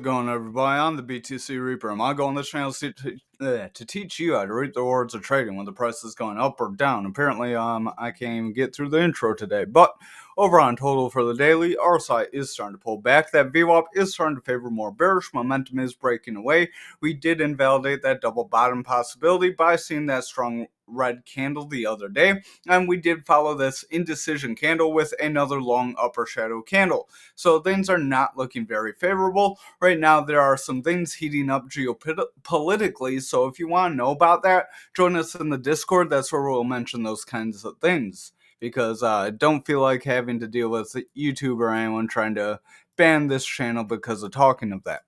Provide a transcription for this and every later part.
Going everybody on the BTC Reaper. My goal on this channel is to teach you how to read the rewards of trading when the price is going up or down. Apparently, I can't even get through the intro today. But over on total for the daily, RSI is starting to pull back. That VWAP is starting to favor more bearish. Momentum is breaking away. We did invalidate that double bottom possibility by seeing that strong red candle the other day, and we did follow this indecision candle with another long upper shadow candle. So things are not looking very favorable. Right now, there are some things heating up geopolitically, so if you want to know about that, join us in the Discord. That's where we'll mention those kinds of things, because I don't feel like having to deal with YouTube or anyone trying to ban this channel because of talking of that.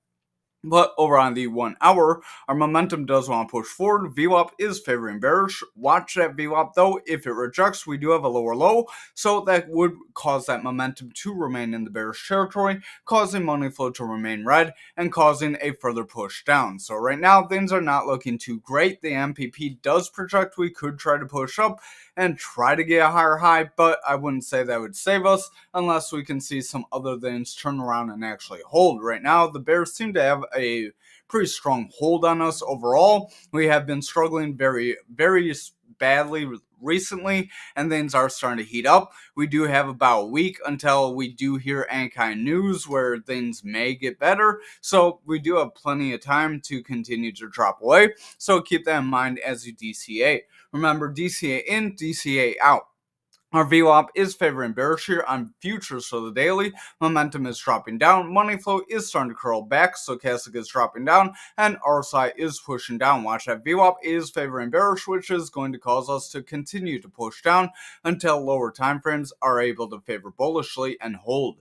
But over on the 1 hour, our momentum does want to push forward. VWAP is favoring bearish. Watch that VWAP though. If it rejects, we do have a lower low, so that would cause that momentum to remain in the bearish territory, causing money flow to remain red and causing a further push down. So right now, things are not looking too great. The MPP does project. We could try to push up and try to get a higher high, but I wouldn't say that would save us unless we can see some other things turn around and actually hold. Right now, the bears seem to have a pretty strong hold on us overall. We have been struggling very badly recently, and things are starting to heat up. We do have about a week until we do hear any kind of news where things may get better, so we do have plenty of time to continue to drop away. So keep that in mind as you DCA. Remember, DCA in, DCA out. Our VWAP is favoring bearish here on futures for the daily. Momentum is dropping down. Money flow is starting to curl back. Stochastic is dropping down. And RSI is pushing down. Watch that. VWAP is favoring bearish, which is going to cause us to continue to push down until lower time frames are able to favor bullishly and hold.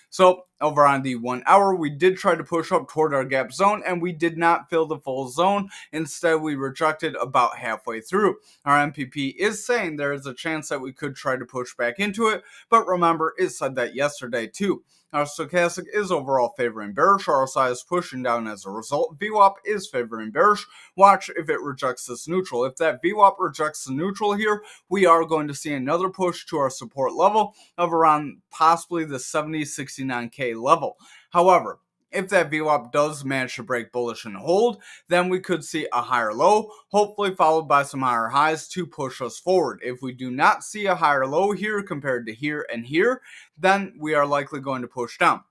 So over on the 1 hour, we did try to push up toward our gap zone, and we did not fill the full zone. Instead, we rejected about halfway through. Our MPP is saying there is a chance that we could try to push back into it, but remember, it said that yesterday too. Our stochastic is overall favoring bearish. RSI is pushing down as a result. VWAP is favoring bearish. Watch if it rejects this neutral. If that VWAP rejects the neutral here, we are going to see another push to our support level of around possibly the 70-69K level. However, if that VWAP does manage to break bullish and hold, then we could see a higher low, hopefully followed by some higher highs to push us forward. If we do not see a higher low here compared to here and here, then we are likely going to push down.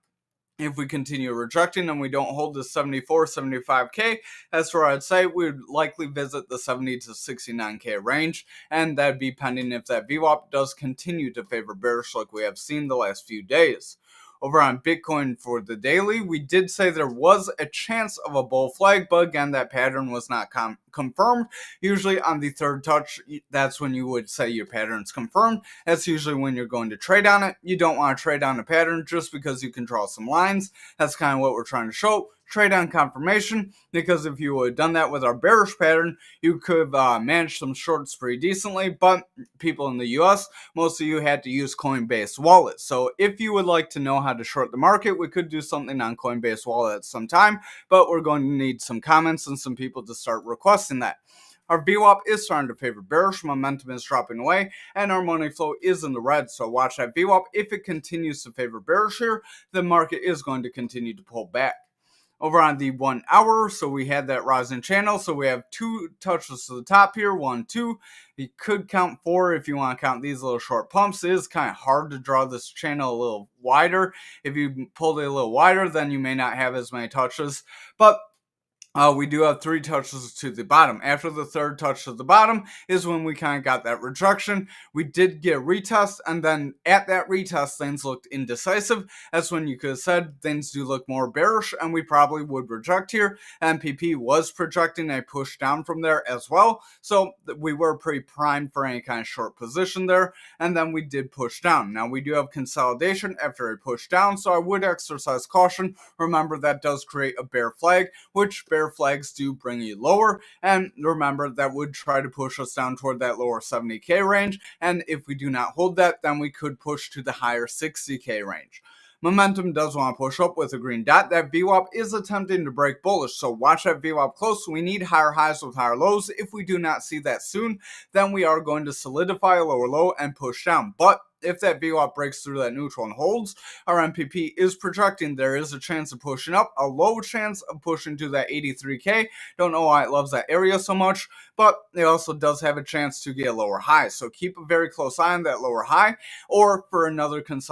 If we continue rejecting and we don't hold the 74, 75K, that's where I'd say we would likely visit the 70 to 69K range, and that'd be pending if that VWAP does continue to favor bearish like we have seen the last few days. Over on Bitcoin for the daily, we did say there was a chance of a bull flag, but again, that pattern was not confirmed. Usually on the third touch, that's when you would say your pattern's confirmed. That's usually when you're going to trade on it. You don't want to trade on a pattern just because you can draw some lines. That's kind of what we're trying to show. Trade on confirmation, because if you would have done that with our bearish pattern, you could have managed some shorts pretty decently, but people in the US, most of you had to use Coinbase Wallet. So if you would like to know how to short the market, we could do something on Coinbase Wallet at some time, but we're going to need some comments and some people to start requesting that. Our VWAP is starting to favor bearish, momentum is dropping away, and our money flow is in the red. So watch that VWAP. If it continues to favor bearish here, the market is going to continue to pull back. Over on the 1 hour, so we had that rising channel, so we have two touches to the top here, 1, 2. You could count 4 if you want to count these little short pumps. It is kind of hard to draw this channel a little wider. If you pulled it a little wider, then you may not have as many touches, but we do have 3 touches to the bottom. After the third touch to the bottom is when we kind of got that rejection. We did get a retest, and then at that retest, things looked indecisive. That's when you could have said things do look more bearish, and we probably would reject here. MPP was projecting a push down from there as well, so we were pretty primed for any kind of short position there, and then we did push down. Now, we do have consolidation after a push down, so I would exercise caution. Remember, that does create a bear flag, which bear flags do bring you lower, and remember that would try to push us down toward that lower 70K range, and if we do not hold that, then we could push to the higher 60K range. Momentum does want to push up with a green dot. That VWAP is attempting to break bullish, so watch that VWAP close. We need higher highs with higher lows. If we do not see that soon, then we are going to solidify a lower low and push down. But if that VWAP breaks through that neutral and holds, our MPP is projecting there is a chance of pushing up, a low chance of pushing to that 83K. Don't know why it loves that area so much, but it also does have a chance to get a lower high. So keep a very close eye on that lower high, or for another kind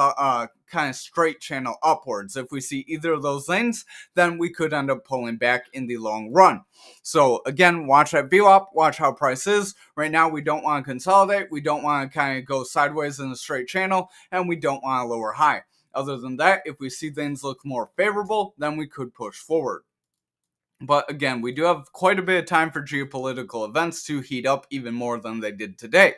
of straight channel upwards. If we see either of those things, then we could end up pulling back in the long run. So again, watch that VWAP, watch how price is. Right now, we don't want to consolidate. We don't want to kind of go sideways in a straight channel, and we don't want a lower high. Other than that, if we see things look more favorable, then we could push forward. But again, we do have quite a bit of time for geopolitical events to heat up even more than they did today.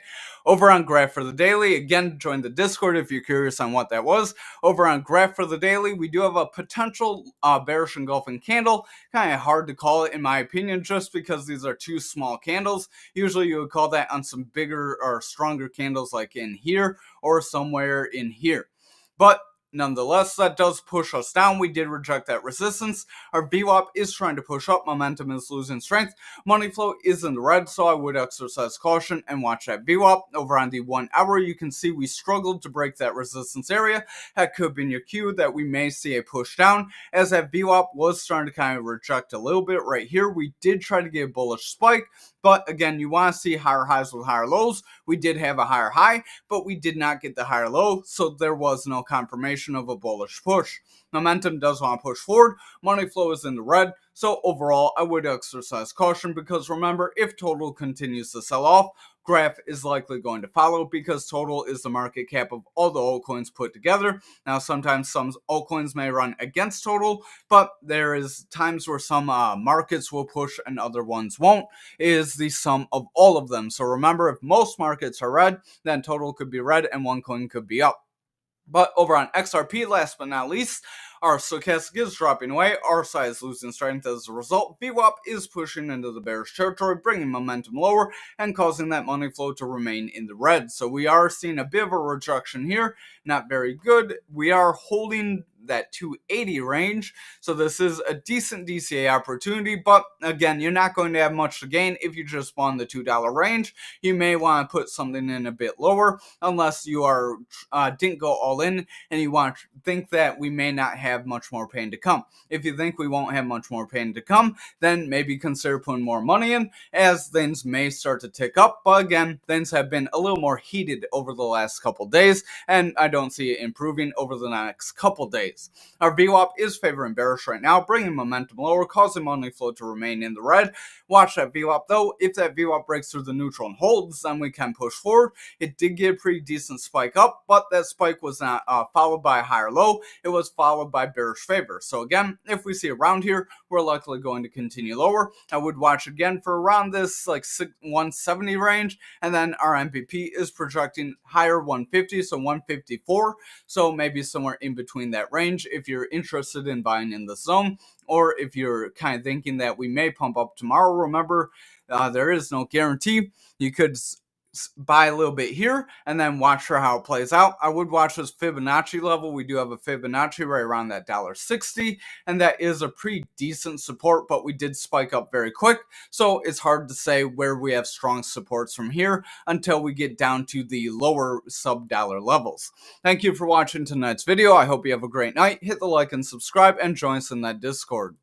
Over on Graph for the Daily, again, join the Discord if you're curious on what that was. Over on Graph for the Daily, we do have a potential bearish engulfing candle. Kind of hard to call it in my opinion, just because these are two small candles. Usually you would call that on some bigger or stronger candles like in here or somewhere in here. But nonetheless, that does push us down. We did reject that resistance. Our VWAP is trying to push up. Momentum is losing strength. Money flow is in the red, so I would exercise caution and watch that VWAP. Over on the 1 hour, you can see we struggled to break that resistance area. That could be in your cue that we may see a push down, as that VWAP was starting to kind of reject a little bit right here. We did try to get a bullish spike, but again, you want to see higher highs with higher lows. We did have a higher high, but we did not get the higher low, so there was no confirmation of a bullish push. Momentum does want to push forward. Money flow is in the red, so overall, I would exercise caution, because remember, if total continues to sell off, Graph is likely going to follow, because total is the market cap of all the altcoins put together. Now, sometimes some altcoins may run against total, but there is times where some markets will push and other ones won't. It is the sum of all of them. So remember, if most markets are red, then total could be red and one coin could be up. But over on XRP, last but not least, our stochastic is dropping away, RSI is losing strength as a result, VWAP is pushing into the bearish territory, bringing momentum lower and causing that money flow to remain in the red. So we are seeing a bit of a rejection here, not very good. We are holding that 280 range, so this is a decent DCA opportunity, but again, you're not going to have much to gain if you just spawn the $2 range. You may want to put something in a bit lower, unless you are didn't go all in and you want to think that we may not have much more pain to come. If you think we won't have much more pain to come, then maybe consider putting more money in, as things may start to tick up. But again, things have been a little more heated over the last couple days, and I don't see it improving over the next couple days. Our VWAP is favoring bearish right now, bringing momentum lower, causing money flow to remain in the red. Watch that VWAP though. If that VWAP breaks through the neutral and holds, then we can push forward. It did get a pretty decent spike up, but that spike was not followed by a higher low. It was followed by bearish favor. So again, if we see around here, we're likely going to continue lower. I would watch again for around this like 170 range, and then our MPP is projecting higher 150, so 154. So maybe somewhere in between that range if you're interested in buying in the zone, or if you're kind of thinking that we may pump up tomorrow. Remember, there is no guarantee. You could buy a little bit here and then watch for how it plays out. I would watch this Fibonacci level. We do have a Fibonacci right around that $1.60, and that is a pretty decent support, but we did spike up very quick, so it's hard to say where we have strong supports from here until we get down to the lower sub-dollar levels. Thank you for watching tonight's video. I hope you have a great night. Hit the like and subscribe and join us in that Discord.